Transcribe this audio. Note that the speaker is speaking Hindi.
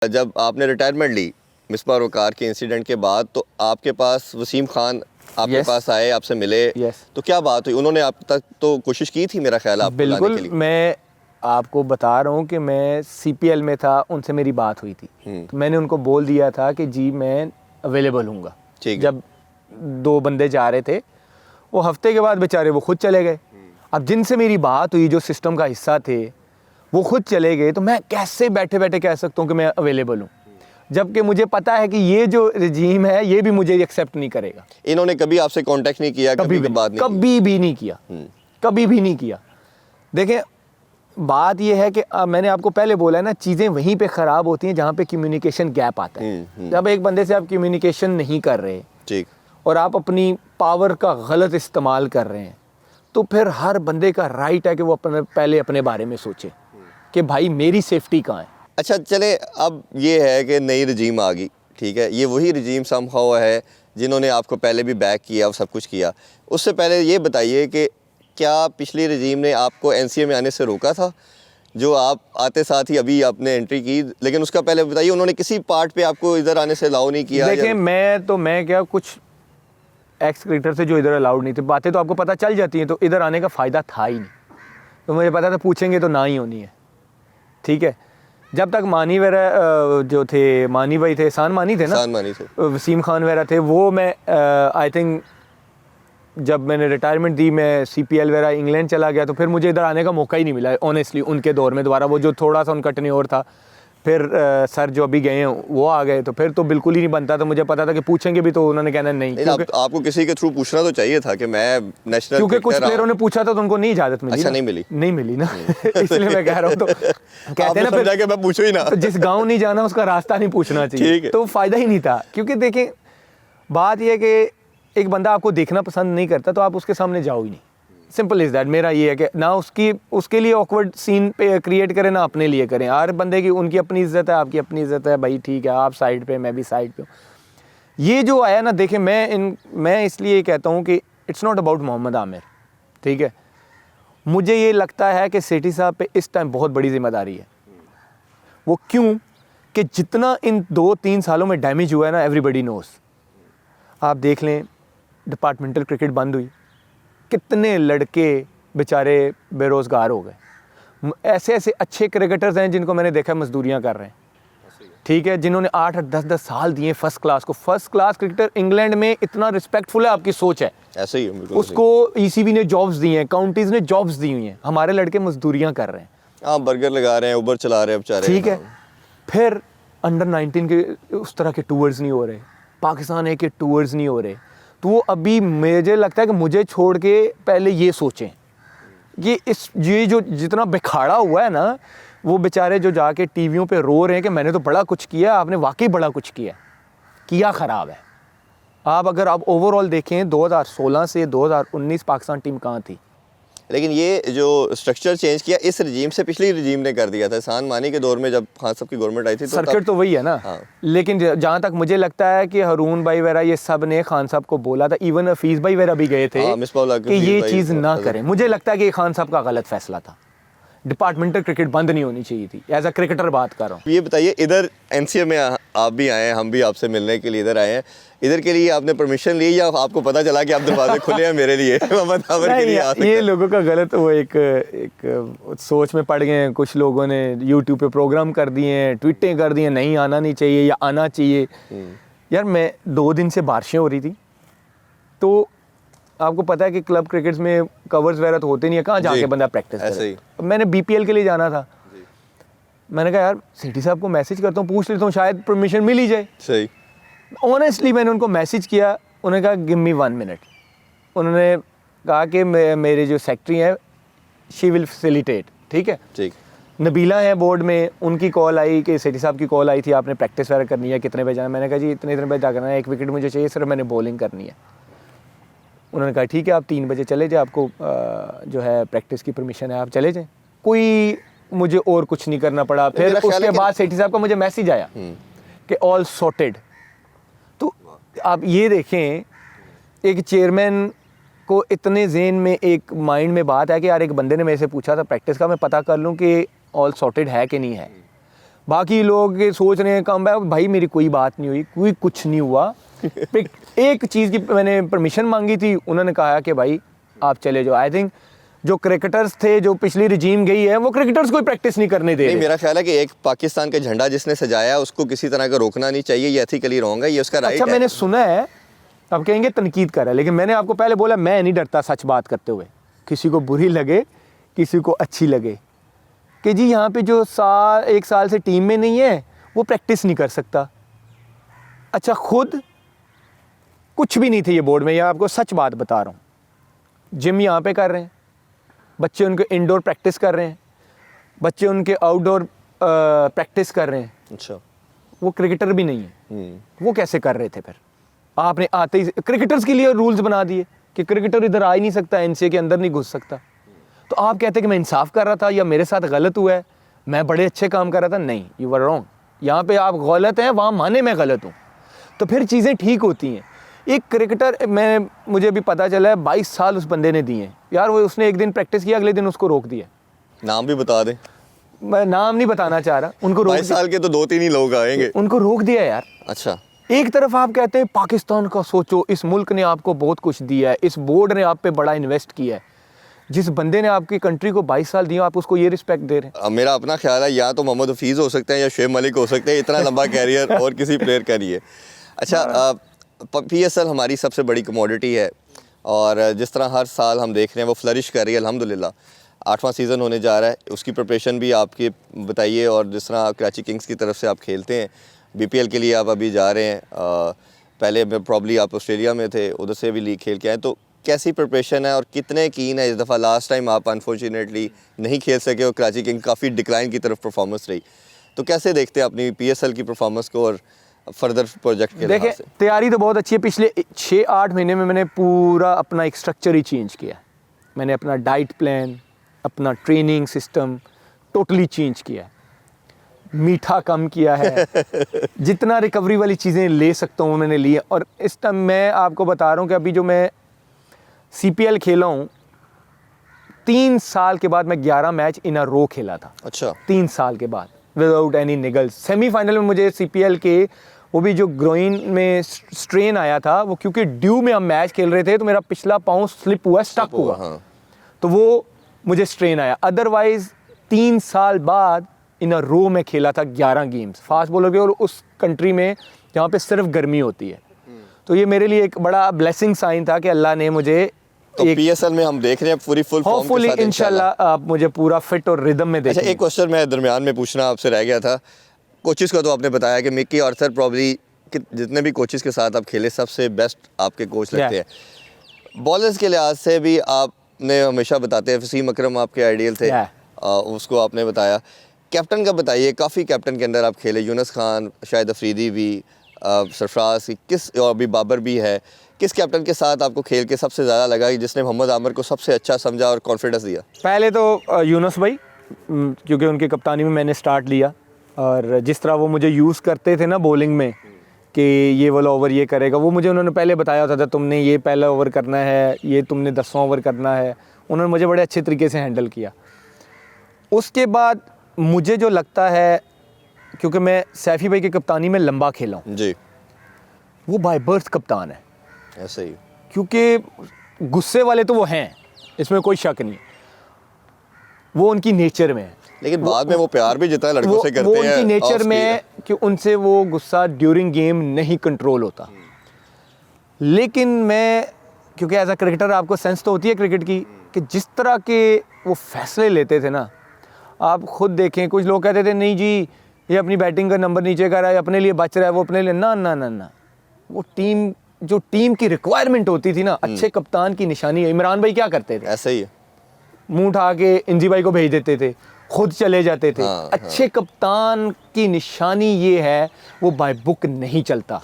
जब आपने रिटायरमेंट ली मिसबाह वकार के इंसिडेंट के बाद, तो आपके पास वसीम खान आपके पास आए, आपसे मिले, तो क्या बात हुई? उन्होंने आप तक तो कोशिश की थी मेरा ख्याल आपको लाने के लिए। बिल्कुल, मैं आपको बता रहा हूँ कि मैं CPL में था, उनसे मेरी बात हुई थी, तो मैंने उनको बोल दिया था कि जी मैं अवेलेबल हूँगा। जब 2 बंदे जा रहे थे, वो हफ्ते के बाद बेचारे वो खुद चले गए। अब जिनसे मेरी बात हुई, जो सिस्टम का हिस्सा थे, वो खुद चले गए, तो मैं कैसे बैठे बैठे कह सकता हूँ कि मैं अवेलेबल हूँ, जबकि मुझे पता है कि ये जो रजीम है ये भी मुझे एक्सेप्ट नहीं करेगा। इन्होंने कभी आपसे कांटेक्ट नहीं किया? कभी भी नहीं किया, कभी भी नहीं किया। देखें, बात ये है कि मैंने आपको पहले बोला है ना, चीज़ें वहीं पे ख़राब होती हैं जहाँ पे कम्युनिकेशन गैप आता है। जब एक बंदे से आप कम्युनिकेशन नहीं कर रहे, ठीक, और आप अपनी पावर का गलत इस्तेमाल कर रहे हैं, तो फिर हर बंदे का राइट है कि वो पहले अपने बारे में सोचे कि भाई मेरी सेफ्टी कहाँ है। अच्छा चले, अब ये है कि नई रजीम आ गई, ठीक है, ये वही रजीम समहाउ है जिन्होंने आपको पहले भी बैक किया और सब कुछ किया। उससे पहले ये बताइए कि क्या पिछली रजीम ने आपको NCA में आने से रोका था? जो आप आते साथ ही अभी आपने एंट्री की, लेकिन उसका पहले बताइए, उन्होंने किसी पार्ट पे आपको इधर आने से अलाउ नहीं किया? देखिए, मैं क्या, कुछ एक्स क्रिकेटर से जो इधर अलाउड नहीं थे, बातें तो आपको पता चल जाती हैं, तो इधर आने का फ़ायदा था ही नहीं। तो मुझे पता था पूछेंगे तो ना ही होनी है, ठीक है। जब तक मानी वगैरह जो थे, मानी भाई थे, एहसान मानी थे ना, वसीम खान वगैरह थे, वो मैं आई थिंक जब मैंने रिटायरमेंट दी, मैं CPL वगैरह इंग्लैंड चला गया, तो फिर मुझे इधर आने का मौका ही नहीं मिला ऑनेस्टली उनके दौर में दोबारा। वो जो थोड़ा सा उनका टेन्योर था, फिर सर जो अभी गए हैं वो आ गए, तो फिर तो बिल्कुल ही नहीं बनता था। मुझे पता था कि पूछेंगे भी तो उन्होंने कहना नहीं। आपको किसी के थ्रू पूछना तो चाहिए था कि मैं नेशनल, क्योंकि कुछ प्लेयरों ने पूछा था तो उनको नहीं इजाजत मिली। अच्छा, नहीं मिली ना इसलिए मैं कह रहा हूँ। तो कहते हैं ना, फिर मैं पूछो ही ना, जिस गाँव नहीं जाना उसका रास्ता नहीं पूछना चाहिए, तो फायदा ही नहीं था। क्योंकि देखें, बात यह है कि एक बंदा आपको देखना पसंद नहीं करता तो आप उसके सामने जाओ ही नहीं। Simple is that. मेरा ये है कि ना उसके लिए ऑकवर्ड सीन पे क्रिएट करें, ना अपने लिए करें। हर बंदे की उनकी अपनी इज़्ज़त है, आपकी अपनी इज़्ज़त है। भाई ठीक है, आप साइड पे, मैं भी साइड पे हूँ। ये जो आया ना, देखें, मैं इसलिए कहता हूँ कि it's not about Mohammad Aamir, ठीक है। मुझे ये लगता है कि सेठी साहब पे इस टाइम बहुत बड़ी जिम्मेदारी है। वो क्यों? कि जितना इन 2-3 सालों में डैमेज हुआ है ना, एवरीबडी नोस। आप देख लें, डिपार्टमेंटल क्रिकेट बंद हुई, कितने लड़के बेचारे बेरोज़गार हो गए। ऐसे ऐसे अच्छे क्रिकेटर्स हैं जिनको मैंने देखा मजदूरियां कर रहे हैं, ठीक है, जिन्होंने 8-8 10-10 साल दिए फर्स्ट क्लास को। फर्स्ट क्लास क्रिकेटर इंग्लैंड में इतना रिस्पेक्टफुल है, आपकी सोच है, ऐसे ही है, उसको ECB ने जॉब्स दी हैं, काउंटीज़ ने जॉब्स दी हुई हैं। हमारे लड़के मजदूरियां कर रहे हैं, हाँ, बर्गर लगा रहे हैं, उबर चला रहे हैं बेचारे, ठीक है। फिर अंडर 19 के उस तरह के टूर्स नहीं हो रहे, पाकिस्तान ए के टूर्स नहीं हो रहे। तो वो अभी मुझे लगता है कि मुझे छोड़ के पहले ये सोचें कि ये जो जितना बिखाड़ा हुआ है ना, वो बेचारे जो जाके टीवियों पे रो रहे हैं कि मैंने तो बड़ा कुछ किया, आपने वाकई बड़ा कुछ किया ख़राब है। अगर आप ओवरऑल देखें, 2016 से 2019 पाकिस्तान टीम कहाँ थी। लेकिन ये जो स्ट्रक्चर चेंज किया इस रजीम से पिछली रजीम ने कर दिया था। एहसान मानी के दौर में जब खान साहब की गवर्नमेंट आई थी, तो सर्किट तो वही है ना। हाँ। लेकिन जहाँ तक मुझे लगता है कि हारून भाई वगैरह ये सब ने खान साहब को बोला था, इवन हफीज़ भाई वगैरह भी गए थे, कि ये चीज़ ना करें। मुझे लगता है कि खान साहब का गलत फैसला था। डिपार्टमेंटल क्रिकेट बंद नहीं होनी चाहिए थी। एज अ क्रिकेटर बात कर रहा हूँ। ये बताइए, इधर NCA में आप भी आए हैं, हम भी आपसे मिलने के लिए इधर आए हैं, इधर के लिए आपने परमिशन ली या आपको पता चला कि आप दरवाजे खुले हैं मेरे लिए? ये लोगों का गलत वो एक सोच में पड़ गए हैं। कुछ लोगों ने YouTube पे प्रोग्राम कर दिए हैं, ट्वीटें कर दी हैं, नहीं आना नहीं चाहिए या आना चाहिए। यार, मैं 2 दिन से बारिशें हो रही थी, तो आपको पता है कि क्लब क्रिकेट्स में कवर्स वगैरह तो होते नहीं है, कहाँ जाके बंदा प्रैक्टिस करे। मैंने BPL के लिए जाना था, मैंने कहा यार सेठी साहब को मैसेज करता हूँ, पूछ लेता हूँ, शायद परमिशन मिल ही जाए। सही, ऑनेस्टली मैंने उनको मैसेज किया, उन्होंने कहा गिव मी 1 मिनट। उन्होंने कहा कि मेरे जो सेक्रेटरी हैं, शी विल फैसिलिटेट, ठीक है, ठीक। नबीला है बोर्ड में, उनकी कॉल आई कि सेठी साहब की कॉल आई थी, आपने प्रैक्टिस वगैरह करनी है, कितने बजे जाना। मैंने कहा जी इतने बजे जा करना है, 1 विकेट मुझे चाहिए, सिर्फ मैंने बॉलिंग करनी है। उन्होंने कहा ठीक है, आप 3 बजे चले जाए, आपको जो है प्रैक्टिस की परमिशन है, आप चले जाएँ। कोई मुझे और कुछ नहीं करना पड़ा। फिर उसके बाद सेठी साहब का मुझे मैसेज आया कि ऑल सॉर्टेड। तो आप ये देखें, एक चेयरमैन को इतने ज़हन में, एक माइंड में बात है कि यार एक बंदे ने मेरे से पूछा था प्रैक्टिस का, मैं पता कर लूँ कि ऑल सॉर्टेड है कि नहीं है। बाकी लोग ये सोच रहे हैं कम बैक, भाई मेरी कोई बात नहीं हुई, कोई कुछ नहीं हुआ। एक चीज़ की मैंने परमिशन मांगी थी, उन्होंने कहा कि भाई आप चले जाओ। आई थिंक जो क्रिकेटर्स थे, जो पिछली रिजीम गई है, वो क्रिकेटर्स कोई प्रैक्टिस नहीं करने दे नहीं, रहे। मेरा ख्याल है कि एक पाकिस्तान का झंडा जिसने सजाया उसको किसी तरह का रोकना नहीं चाहिए, ये एथिकली रॉन्ग है, ये उसका राइट अच्छा, है। मैंने सुना है, अब कहेंगे तनकीद कर रहा है, लेकिन मैंने आपको पहले बोला मैं नहीं डरता सच बात करते हुए, किसी को बुरी लगे किसी को अच्छी लगे, कि जी यहाँ पे जो एक साल से टीम में नहीं है वो प्रैक्टिस नहीं कर सकता। अच्छा, खुद कुछ भी नहीं थे ये बोर्ड में, या आपको सच बात बता रहा हूँ। जिम यहाँ पे कर रहे हैं बच्चे, उनके इंडोर प्रैक्टिस कर रहे हैं बच्चे, उनके आउटडोर प्रैक्टिस कर रहे हैं। अच्छा, वो क्रिकेटर भी नहीं है, वो कैसे कर रहे थे? फिर आपने आते ही क्रिकेटर्स के लिए रूल्स बना दिए कि क्रिकेटर इधर आ ही नहीं सकता, एनसीए के अंदर नहीं घुस सकता। तो आप कहते हैं कि मैं इंसाफ कर रहा था या मेरे साथ गलत हुआ है, मैं बड़े अच्छे काम कर रहा था। नहीं, यू आर रॉन्ग। यहाँ पे आप गलत हैं, वहाँ माने मैं गलत हूँ, तो फिर चीज़ें ठीक होती हैं। एक क्रिकेटर, मुझे अभी पता चला है 22 साल उस बंदे ने दिए यार। वो उसने एक दिन प्रैक्टिस किया, अगले दिन उसको रोक दिया। नाम भी बता दें। मैं नाम नहीं बताना चाह रहा, उनको रोक 22 साल के तो 2-3 ही लोग आएंगे। उनको रोक दिया यार। अच्छा, एक तरफ आप कहते हैं पाकिस्तान का सोचो, इस मुल्क ने आपको बहुत कुछ दिया है, इस बोर्ड ने आप पे बड़ा इन्वेस्ट किया है, जिस बंदे ने आपकी कंट्री को 22 साल दिया, आप उसको ये रिस्पेक्ट दे रहे हैं। मेरा अपना ख्याल है या तो मोहम्मद हफीज़ हो सकते हैं या शुएब मलिक हो सकते हैं, इतना लंबा कैरियर और किसी प्लेयर का नहीं है। अच्छा, PSL हमारी सबसे बड़ी कमोडिटी है और जिस तरह हर साल हम देख रहे हैं वो फ्लरिश कर रही है अल्हम्दुलिल्लाह। 8वां सीज़न होने जा रहा है, उसकी प्रिपरेशन भी आपकी बताइए। और जिस तरह आप कराची किंग्स की तरफ से आप खेलते हैं, BPL के लिए आप अभी जा रहे हैं, पहले प्रॉब्ली आप ऑस्ट्रेलिया में थे, उधर से भी लीग खेल के आए, तो कैसी प्रिपरेशन है और कितने कीन है? इस दफ़ा लास्ट टाइम आप अनफॉर्चुनेटली नहीं खेल सके और कराची किंग काफ़ी डिक्लाइन की तरफ परफॉर्मेंस रही, तो कैसे देखते हैं अपनी PSL की परफॉर्मेंस को और फर्दर प्रोजेक्ट के लिहाज से? तैयारी तो बहुत अच्छी है। पिछले 6-8 महीने में मैंने पूरा अपना एक स्ट्रक्चर ही चेंज किया। मैंने अपना डाइट प्लान, अपना ट्रेनिंग सिस्टम टोटली चेंज किया है, मीठा कम किया है, जितना रिकवरी वाली चीज़ें ले सकता हूँ मैंने लिए। और इस टाइम मैं आपको बता रहा हूँ कि अभी जो मैं CPL खेला हूँ, 3 साल के बाद मैं 11 मैच इन अ रो खेला था। अच्छा, 3 साल के बाद विदाउट एनी निगल्स। सेमीफाइनल में मुझे CPL के वो भी जो ग्रोइन में स्ट्रेन आया था, वो क्योंकि ड्यू में हम मैच खेल रहे थे, तो मेरा पिछला पाँव स्लिप हुआ, स्टक हुआ, हाँ। तो वो मुझे स्ट्रेन आया। अदरवाइज 3 साल बाद इन अ रो में खेला था 11 गेम्स फास्ट बॉलर के, और उस कंट्री में जहाँ पे सिर्फ गर्मी होती है। तो ये मेरे लिए एक बड़ा ब्लेसिंग साइन था कि अल्लाह ने मुझे तो PSL में हम देख रहे हैं पूरी फुल फॉर्म के साथ इंशाल्लाह आप मुझे पूरा फिट और रिदम में देखेंगे। अच्छा, एक क्वेश्चन मैं दरमियान में पूछना आपसे रह गया था। कोचेस को तो आपने बताया कि मिकी आर्थर प्रॉब्ली जितने भी कोचेस के साथ आप खेले सबसे बेस्ट आपके कोच लगते हैं। बॉलर्स के लिहाज से भी आपने हमेशा बताते हैं, वसीम अकरम आपके आइडियल थे, उसको आपने बताया। कैप्टन का बताइए, काफ़ी कैप्टन के अंदर आप खेले, यूनुस खान, शाहिद अफरीदी भी, सरफराज, किस और भी बाबर भी है, किस कैप्टन के साथ आपको खेल के सबसे ज़्यादा लगा कि जिसने मोहम्मद आमिर को सबसे अच्छा समझा और कॉन्फिडेंस दिया? पहले तो यूनुस भाई, क्योंकि उनकी कप्तानी में मैंने स्टार्ट लिया, और जिस तरह वो मुझे यूज़ करते थे ना बॉलिंग में कि ये वाला ओवर ये करेगा, वो मुझे उन्होंने पहले बताया होता था, तुमने ये पहला ओवर करना है, ये तुमने 10वां ओवर करना है। उन्होंने मुझे बड़े अच्छे तरीके से हैंडल किया। उसके बाद मुझे जो लगता है, क्योंकि मैं सैफ़ी भाई की कप्तानी में लंबा खेला हूँ जी, वो बाय बर्थ कप्तान है, ऐसे ही, क्योंकि गुस्से वाले तो वो हैं, इसमें कोई शक नहीं, वो उनकी नेचर में है। लेकिन बाद में वो प्यार भी जितना लड़कों से करते हैं, वो उनकी नेचर में कि उनसे वो गुस्सा ड्यूरिंग गेम नहीं कंट्रोल होता। लेकिन मैं, क्योंकि एज अ क्रिकेटर आपको सेंस तो होती है क्रिकेट की, कि जिस तरह के वो फैसले लेते थे ना, आप खुद देखें, कुछ लोग कहते थे नहीं जी ये अपनी बैटिंग का नंबर नीचे कर रहा है, अपने लिए बच रहा है, वो अपने लिए, ना ना ना ना, वो टीम, जो टीम की रिक्वायरमेंट होती थी ना, अच्छे कप्तान की निशानी है। इमरान भाई क्या करते थे? ऐसे ही है, मुंह उठा के इंजी भाई को भेज देते थे, खुद चले जाते थे। अच्छे कप्तान की निशानी ये है, वो बाय बुक नहीं चलता।